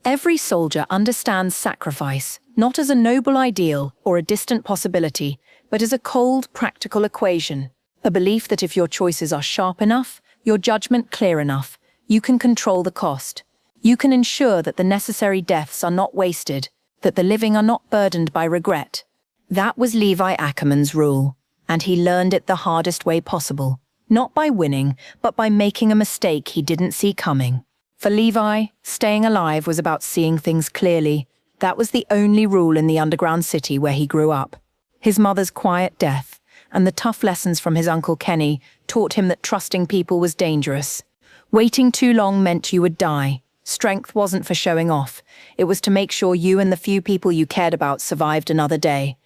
Every soldier understands sacrifice, not as a noble ideal or a distant possibility, but as a cold, practical equation. A belief that if your choices are sharp enough, your judgment clear enough, you can control the cost. You can ensure that the necessary deaths are not wasted, that the living are not burdened by regret. That was Levi Ackerman's rule, and he learned it the hardest way possible. Not by winning, but by making a mistake he didn't see coming. For Levi, staying alive was about seeing things clearly. That was the only rule in the underground city where he grew up. His mother's quiet death and the tough lessons from his Uncle Kenny taught him that trusting people was dangerous. Waiting too long meant you would die. Strength wasn't for showing off. It was to make sure you and the few people you cared about survived another day.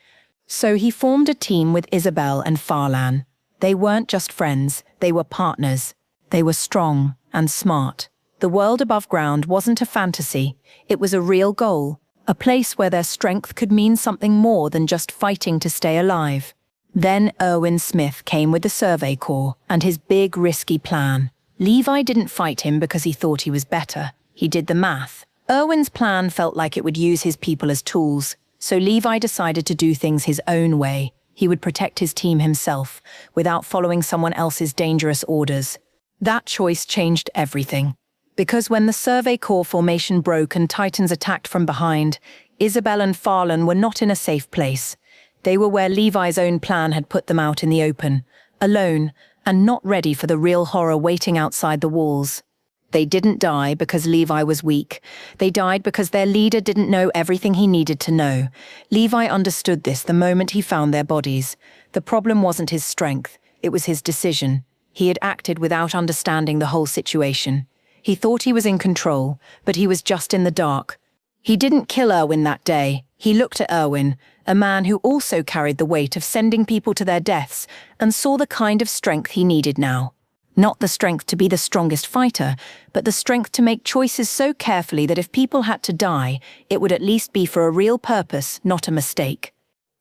So he formed a team with Isabelle and Faran. They weren't just friends, they were partners. They were strong and smart. The world above ground wasn't a fantasy, it was a real goal, a place where their strength could mean something more than just fighting to stay alive. Then Erwin Smith came with the Survey Corps and his big, risky plan. Levi didn't fight him because he thought he was better. He did the math. Erwin's plan felt like it would use his people as tools, so Levi decided to do things his own way. He would protect his team himself, without following someone else's dangerous orders. That choice changed everything. Because when the Survey Corps formation broke and Titans attacked from behind, Isabelle and Faran were not in a safe place. They were where Levi's own plan had put them out in the open, alone, and not ready for the real horror waiting outside the walls. They didn't die because Levi was weak. They died because their leader didn't know everything he needed to know. Levi understood this the moment he found their bodies. The problem wasn't his strength, it was his decision. He had acted without understanding the whole situation. He thought he was in control, but he was just in the dark. He didn't kill Erwin that day. He looked at Erwin, a man who also carried the weight of sending people to their deaths, and saw the kind of strength he needed now. Not the strength to be the strongest fighter, but the strength to make choices so carefully that if people had to die, it would at least be for a real purpose, not a mistake.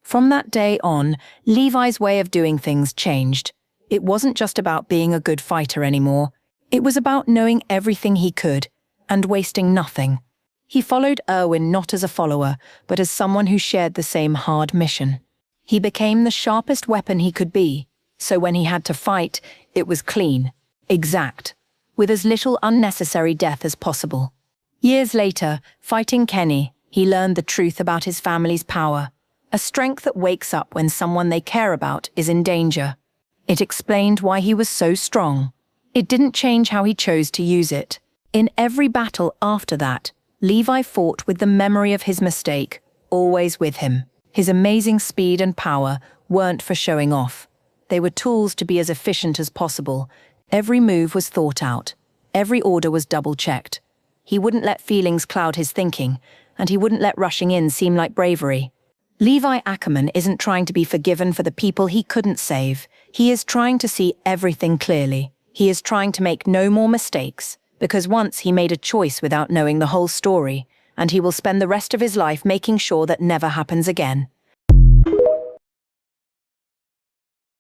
From that day on, Levi's way of doing things changed. It wasn't just about being a good fighter anymore. It was about knowing everything he could, and wasting nothing. He followed Erwin not as a follower, but as someone who shared the same hard mission. He became the sharpest weapon he could be, so when he had to fight, it was clean, exact, with as little unnecessary death as possible. Years later, fighting Kenny, he learned the truth about his family's power, a strength that wakes up when someone they care about is in danger. It explained why he was so strong. It didn't change how he chose to use it. In every battle after that, Levi fought with the memory of his mistake, always with him. His amazing speed and power weren't for showing off. They were tools to be as efficient as possible. Every move was thought out. Every order was double-checked. He wouldn't let feelings cloud his thinking, and he wouldn't let rushing in seem like bravery. Levi Ackerman isn't trying to be forgiven for the people he couldn't save. He is trying to see everything clearly. He is trying to make no more mistakes, because once he made a choice without knowing the whole story, and he will spend the rest of his life making sure that never happens again.